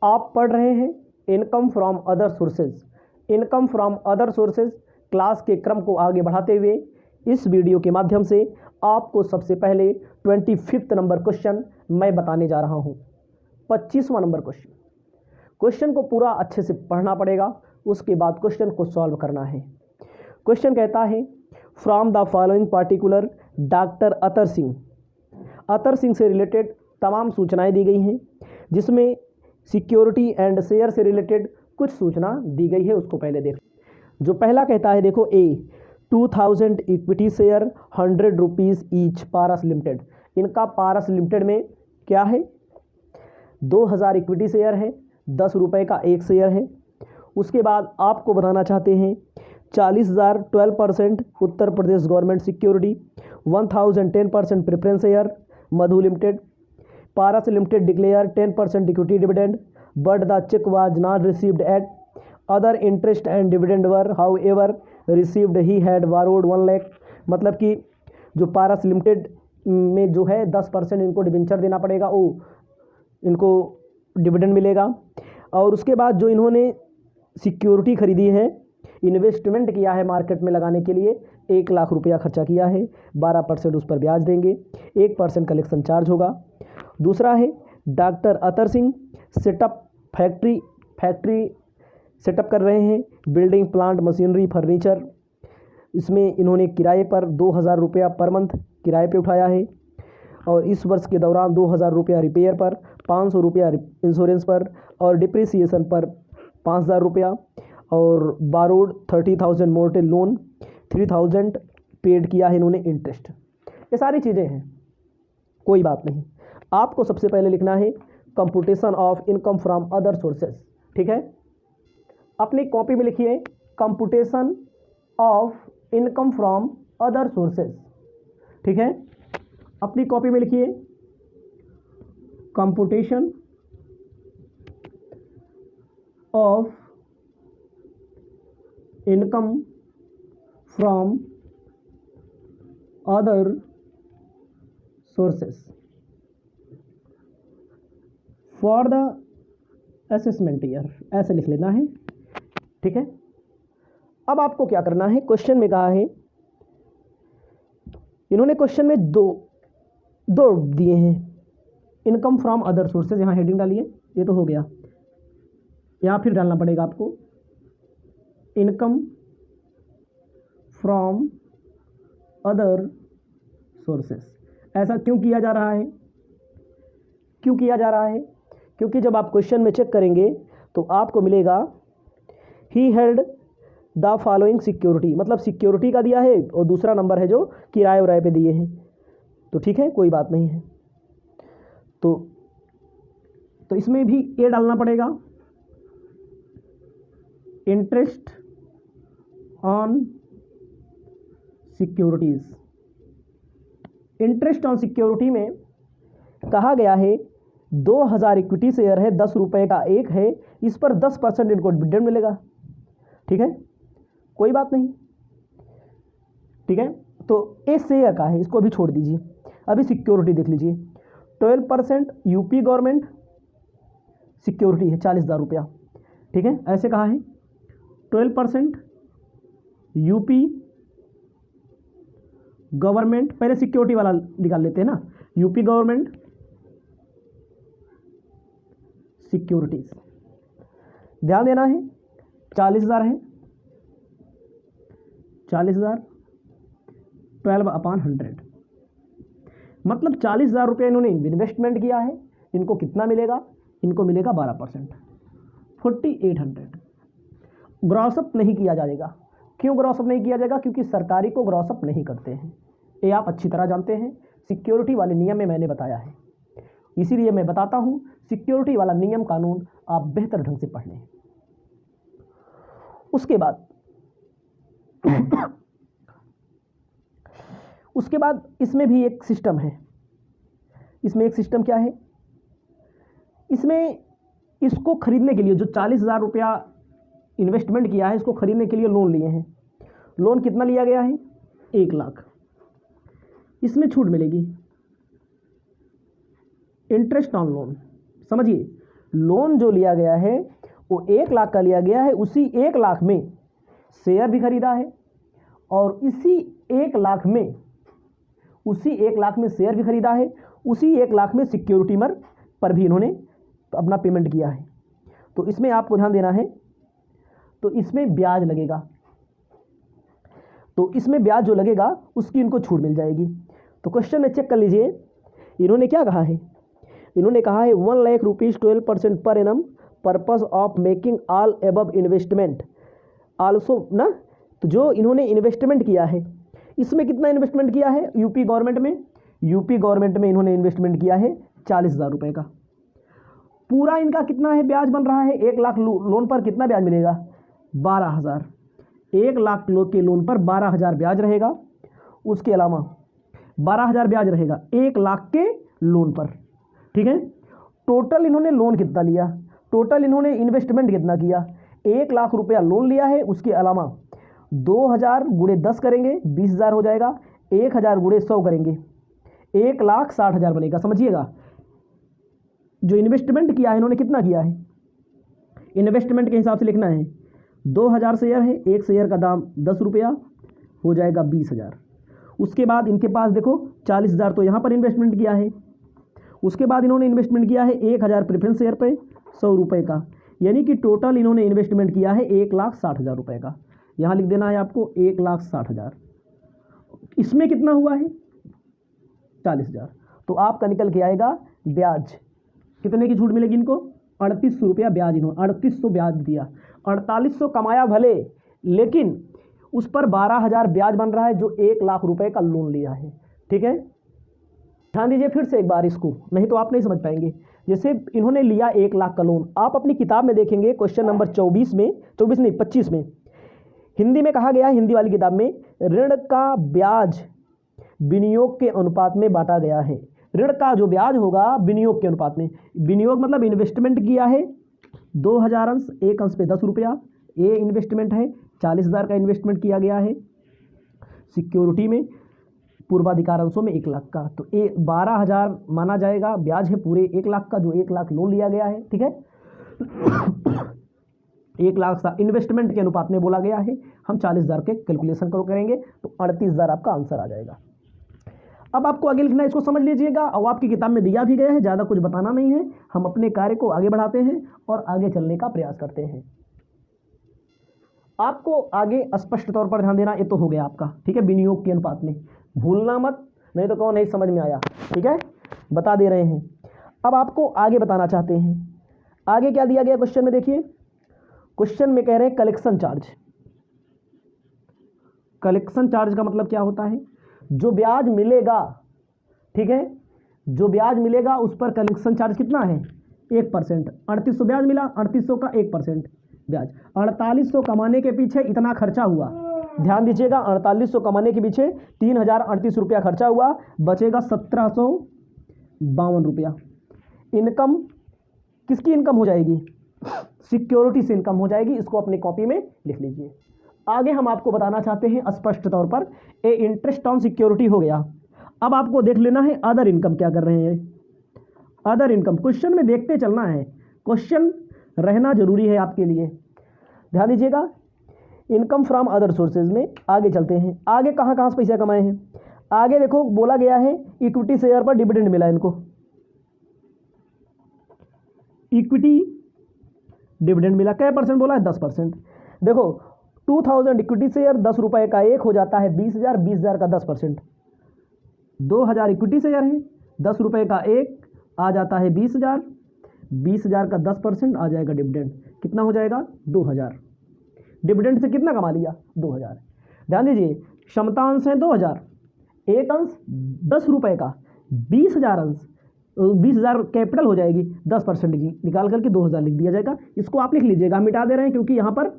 आप पढ़ रहे हैं income from other sources. Income from other sources class के क्रम को आगे बढ़ाते हुए इस वीडियो के माध्यम से आपको सबसे पहले 25 नंबर क्वेश्चन मैं बताने जा रहा हूं। 25वां नंबर क्वेश्चन को पूरा अच्छे से पढ़ना पड़ेगा, उसके बाद क्वेश्चन को सॉल्व करना है। क्वेश्चन कहता है from the following particular doctor Atar Singh से रिलेटेड तमाम सूचनाएं दी गई हैं, जिसमें सिक्योरिटी एंड शेयर से रिलेटेड कुछ सूचना दी गई है। उसको पहले देख। जो पहला कहता है देखो, ए 2000 इक्विटी शेयर 100 रुपीज़ ईच पारस लिमिटेड। इनका पारस लिमिटेड में क्या है, 2000 इक्विटी शेयर है, 10 रुपये का एक शेयर है। उसके बाद आपको बताना चाहते हैं 40,000 12% Uttar Pradesh government security, 1000 10% preference share Madhu limited. Paras limited declare 10% equity dividend but the cheque was not received at other interest and dividend were however received he had borrowed 1 lakh. मतलब कि जो पारस लिमिटेड में जो है 10% इनको डिबेंचर देना पड़ेगा, वो इनको डिविडेंड मिलेगा। और उसके बाद जो इन्होंने सिक्योरिटी खरीदी है, इन्वेस्टमेंट किया है मार्केट में लगाने के लिए, 1 लाख रुपया खर्चा किया है, 12% उस पर ब्याज देंगे, 1% कलेक्शन चार्ज होगा। दूसरा है doctor Atar Singh setup factory setup कर रहे हैं, बिल्डिंग प्लांट मशीनरी फर्नीचर। इसमें इन्होंने किराए पर 2000 रुपया पर मंथ किराए पे उठाया है, और इस वर्ष के दौरान 2000 रुपया रिपेयर पर, 500 रुपया इंश्योरेंस पर और डिप्रिसिएशन पर 5000 रुपया, और बारोड 30,000 मोर्टेज लोन 3000 पेड किया है इन्होंने इंटरेस्ट। ये सारी चीज़ें हैं, कोई बात नहीं। आपको सबसे पहले लिखना है computation of income from other sources. ठीक है, अपनी कॉपी में लिखिए computation of income from other sources. ठीक है, अपनी कॉपी में लिखिए computation of income from other sources for the assessment year, ऐसे लिख लेना है। ठीक है, अब आपको क्या करना है, क्वेश्चन में कहा है, इन्होंने क्वेश्चन में दो दिए हैं, इनकम फ्रॉम अदर सोर्सेज, यहाँ हेडिंग डालिए, ये तो हो गया। यहाँ फिर डालना पड़ेगा आपको इनकम फ्रॉम अदर सोर्सेस। ऐसा क्यों किया जा रहा है, क्योंकि जब आप क्वेश्चन में चेक करेंगे तो आपको मिलेगा he held the following security, मतलब सिक्योरिटी का दिया है, और दूसरा नंबर है जो किराए उराए पे दिए हैं। तो ठीक है, कोई बात नहीं है। तो इसमें भी ये डालना पड़ेगा interest on securities. Interest on security में कहा गया है 2000 इक्विटी शेयर है, 10 रुपये का एक है, इस पर 10% इनको डिविडेंड मिलेगा। ठीक है, कोई बात नहीं। ठीक है, तो इस शेयर का है, इसको भी छोड़ दीजिए। अभी सिक्योरिटी देख लीजिए, 12% यूपी गवर्नमेंट सिक्योरिटी है 40,000 रुपया। ठीक है, ऐसे कहा है 12% यूपी गवर्नमेंट, पहले सिक्योरिटी वाला निकाल लेते हैं ना, यूपी गवर्नमेंट सिक्योरिटीज। ध्यान देना है 40,000 है, 40,000 12/100, मतलब 40,000 रुपये इन्होंने इन्वेस्टमेंट किया है। इनको कितना मिलेगा, इनको मिलेगा 12%, 4800। ग्रॉसअप नहीं किया जाएगा। क्यों ग्रॉसअप नहीं किया जाएगा, क्योंकि सरकारी को ग्रॉसअप नहीं करते हैं, ये आप अच्छी तरह जानते हैं। सिक्योरिटी वाले नियम में मैंने बताया है, इसीलिए मैं बताता हूं, सिक्योरिटी वाला नियम कानून आप बेहतर ढंग से पढ़ लें। उसके बाद इसमें भी एक सिस्टम है। इसमें एक सिस्टम क्या है, इसमें इसको खरीदने के लिए जो 40,000 रुपया इन्वेस्टमेंट किया है, इसको खरीदने के लिए लोन लिए हैं। लोन कितना लिया गया है, 1 लाख। इसमें छूट मिलेगी, इंटरेस्ट ऑन लोन। समझिए, लोन जो लिया गया है वो 1 लाख का लिया गया है, उसी 1 लाख में शेयर भी खरीदा है और इसी 1 लाख में शेयर भी खरीदा है, उसी 1 लाख में सिक्योरिटी पर भी इन्होंने अपना पेमेंट किया है। तो इसमें आपको ध्यान देना है, तो इसमें ब्याज लगेगा, तो इसमें ब्याज जो लगेगा उसकी इनको छूट मिल जाएगी। तो क्वेश्चन में चेक कर लीजिए, इन्होंने क्या कहा है, इन्होंने कहा है 1 lakh rupees 12% per annum purpose of making all above investment also ना। तो जो इन्होंने इन्वेस्टमेंट किया है, इसमें कितना इन्वेस्टमेंट किया है, यूपी गवर्नमेंट में इन्होंने इन्वेस्टमेंट किया है 40,000 रुपये का। पूरा इनका कितना है ब्याज बन रहा है, 1 लाख लोन पर कितना ब्याज मिलेगा, 12,000। 1 लाख के लोन पर 12,000 ब्याज रहेगा, उसके अलावा 12,000 ब्याज रहेगा 1 लाख के लोन पर। ठीक है, टोटल इन्होंने लोन कितना लिया, टोटल इन्होंने इन्वेस्टमेंट कितना किया, 1 लाख रुपया लोन लिया है, उसके अलावा 2,000 गुणे 10 करेंगे 20,000 हो जाएगा, 1,000 गुणे 100 करेंगे 1,60,000 बनेगा। समझिएगा, जो इन्वेस्टमेंट किया है इन्होंने कितना किया है, इन्वेस्टमेंट के हिसाब से लिखना है, 2,000 शेयर है, एक शेयर का दाम 10 रुपया हो जाएगा 20,000। उसके बाद इनके पास देखो 40,000 तो यहाँ पर इन्वेस्टमेंट किया है, उसके बाद इन्होंने इन्वेस्टमेंट किया है 1,000 प्रेफरेंस शेयर पे 100 रुपये का, यानी कि टोटल इन्होंने इन्वेस्टमेंट किया है 1,60,000 रुपये का। यहाँ लिख देना है आपको 1,60,000। इसमें कितना हुआ है 40,000, तो आपका निकल के आएगा ब्याज कितने की छूट मिलेगी इनको, 3,800 रुपया ब्याज, इन्होंने 3,800 ब्याज दिया। 4,800 कमाया भले, लेकिन उस पर 12,000 ब्याज बन रहा है जो 1 लाख रुपए का लोन लिया है। ठीक है, ध्यान दीजिए फिर से एक बार इसको, नहीं तो आप नहीं समझ पाएंगे। जैसे इन्होंने लिया 1 लाख का लोन, आप अपनी किताब में देखेंगे क्वेश्चन नंबर 25 में हिंदी में कहा गया, हिंदी वाली किताब में ऋण का ब्याज विनियोग के अनुपात में बांटा गया है। ऋण का जो ब्याज होगा विनियोग के अनुपात में, विनियोग मतलब इन्वेस्टमेंट किया है 2,000 अंश, एक अंश पे 10 रुपया, ये इन्वेस्टमेंट है 40,000 का इन्वेस्टमेंट किया गया है सिक्योरिटी में, पूर्वाधिकार अंशों में 1 लाख का, तो 12,000 माना जाएगा ब्याज है पूरे 1 लाख का, जो 1 लाख लोन लिया गया है। ठीक है, 1 लाख इन्वेस्टमेंट के अनुपात में बोला गया है, हम 40,000 के कैलकुलेशन करेंगे तो 38,000 आपका आंसर आ जाएगा। अब आपको आगे लिखना है, इसको समझ लीजिएगा, और आपकी किताब में दिया भी गया है, ज़्यादा कुछ बताना नहीं है, हम अपने कार्य को आगे बढ़ाते हैं और आगे चलने का प्रयास करते हैं। आपको आगे स्पष्ट तौर पर ध्यान देना, ये तो हो गया आपका। ठीक है, विनियोग के अनुपात में भूलना मत, नहीं तो कहो नहीं समझ में आया। ठीक है, बता दे रहे हैं। अब आपको आगे बताना चाहते हैं, आगे क्या दिया गया क्वेश्चन में, देखिए क्वेश्चन में कह रहे हैं कलेक्शन चार्ज। कलेक्शन चार्ज का मतलब क्या होता है, जो ब्याज मिलेगा, ठीक है, जो ब्याज मिलेगा उस पर कलेक्शन चार्ज कितना है 1%। 3800 ब्याज मिला, 3800 का 1% ब्याज। 4800 कमाने के पीछे इतना खर्चा हुआ, ध्यान दीजिएगा, 4800 कमाने के पीछे 3,038 रुपया खर्चा हुआ, बचेगा 1,752 रुपया। इनकम किसकी इनकम हो जाएगी, सिक्योरिटी से इनकम हो जाएगी, इसको अपनी कॉपी में लिख लीजिए। आगे हम आपको बताना चाहते हैं स्पष्ट तौर पर, ए इंटरेस्ट ऑन सिक्योरिटी हो गया। अब आपको देख लेना है अदर इनकम क्या कर रहे हैं, अदर इनकम क्वेश्चन में देखते चलना है, क्वेश्चन रहना जरूरी है आपके लिए, ध्यान दीजिएगा। इनकम फ्रॉम अदर सोर्सेज में आगे चलते हैं, आगे कहाँ कहाँ से पैसा कमाए हैं। आगे देखो बोला गया है इक्विटी शेयर पर डिविडेंड मिला इनको, इक्विटी डिविडेंड मिला, क्या % बोला है 10%। देखो 2,000 इक्विटी शेयर 10 रुपये का एक हो जाता है 20,000, 20,000 का 10%, 2,000 इक्विटी शेयर है 10 रुपये का एक आ जाता है 20,000, 20,000 का 10% आ जाएगा डिविडेंड, कितना हो जाएगा 2,000। डिविडेंड से कितना कमा लिया 2,000। ध्यान दीजिए क्षमता अंश है 2,000, एक अंश 10 रुपये का, 20,000 अंश 20,000 कैपिटल हो जाएगी, 10% निकाल करके 2,000 लिख दिया जाएगा। इसको आप लिख लीजिएगा, हम मिटा दे रहे हैं क्योंकि यहाँ पर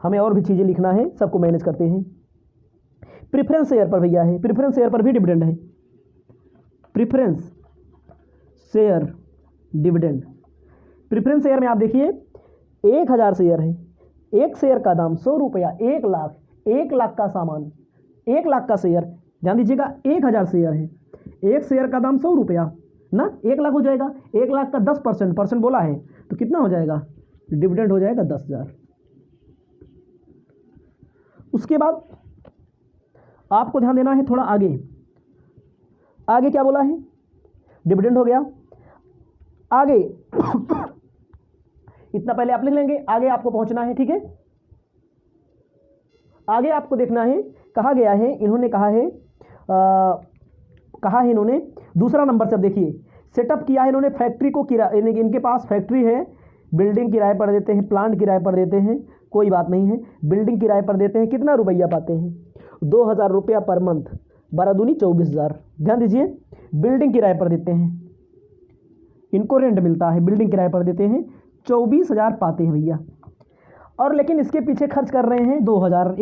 हमें और भी चीज़ें लिखना है, सबको मैनेज करते हैं। प्रेफरेंस शेयर पर भैया है, प्रेफरेंस शेयर पर भी डिविडेंड है, preference share dividend. Preference share में आप देखिए 1,000 शेयर है, एक शेयर का दाम 100 रुपया, 1 लाख, 1 लाख का सामान, 1 लाख का शेयर, ध्यान दीजिएगा 1,000 शेयर है, एक शेयर का दाम 100 रुपया, ना, 1 लाख हो जाएगा। 1 लाख का 10% परसेंट बोला है तो कितना हो जाएगा, डिविडेंड हो जाएगा 10,000। उसके बाद आपको ध्यान देना है थोड़ा आगे, आगे क्या बोला है, डिविडेंड हो गया। आगे इतना पहले आप लिख लेंगे, आगे आपको पहुंचना है, ठीक है। आगे आपको देखना है, कहा गया है, इन्होंने कहा है इन्होंने दूसरा नंबर से। अब देखिए सेटअप किया है इन्होंने फैक्ट्री को किराए, इनके पास फैक्ट्री है, बिल्डिंग किराए पर देते हैं, प्लांट किराए पर देते हैं, कोई बात नहीं है, बिल्डिंग किराए पर देते हैं, कितना रुपया पाते हैं, 2,000 रुपया पर मंथ, 12 दूनी 24,000। ध्यान दीजिए, बिल्डिंग किराए पर देते हैं, इनको रेंट मिलता है, बिल्डिंग किराए पर देते हैं, 24,000 पाते हैं भैया। और लेकिन इसके पीछे खर्च कर रहे हैं 2,000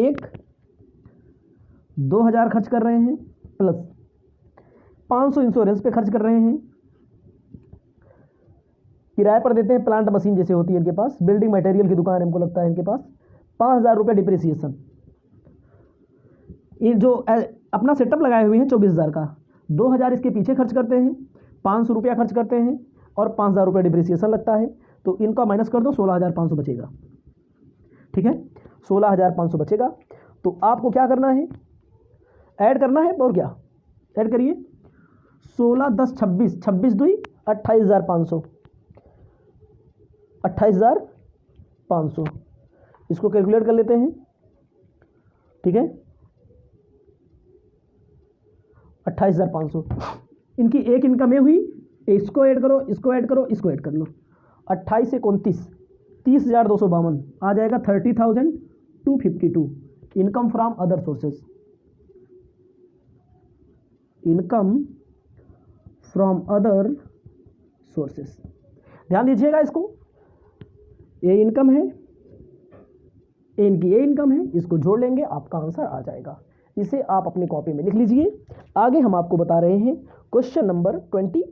खर्च कर रहे हैं, प्लस 500 इंश्योरेंस पे खर्च कर रहे हैं, किराए पर देते हैं, प्लांट मशीन जैसे होती है इनके पास, बिल्डिंग मटेरियल की दुकान हमको लगता है इनके पास, 5,000 रुपये डिप्रिसिएशन। ये जो अपना सेटअप लगाए हुए हैं 24,000 का, 2,000 इसके पीछे खर्च करते हैं, 500 रुपया खर्च करते हैं और 5,000 रुपये डिप्रिसिएशन लगता है, तो इनका माइनस कर दो, 16,500 बचेगा, ठीक है, 16,500 बचेगा। तो आपको क्या करना है, ऐड करना है, और क्या ऐड करिए, 16 10 26, 26 2 28,500, 28,500, इसको कैलकुलेट कर लेते हैं, ठीक है, 28,500। इनकी एक इनकम ये हुई, इसको ऐड करो, इसको ऐड करो, इसको ऐड कर लो, 28 से 29, 30,252 आ जाएगा, 30,252 income from other sources, income from other sources. ध्यान दीजिएगा इसको, ये इनकम है, इनकी ये इनकम है, इसको जोड़ लेंगे, आपका आंसर आ जाएगा। इसे आप अपनी कॉपी में लिख लीजिए। आगे हम आपको बता रहे हैं क्वेश्चन नंबर 20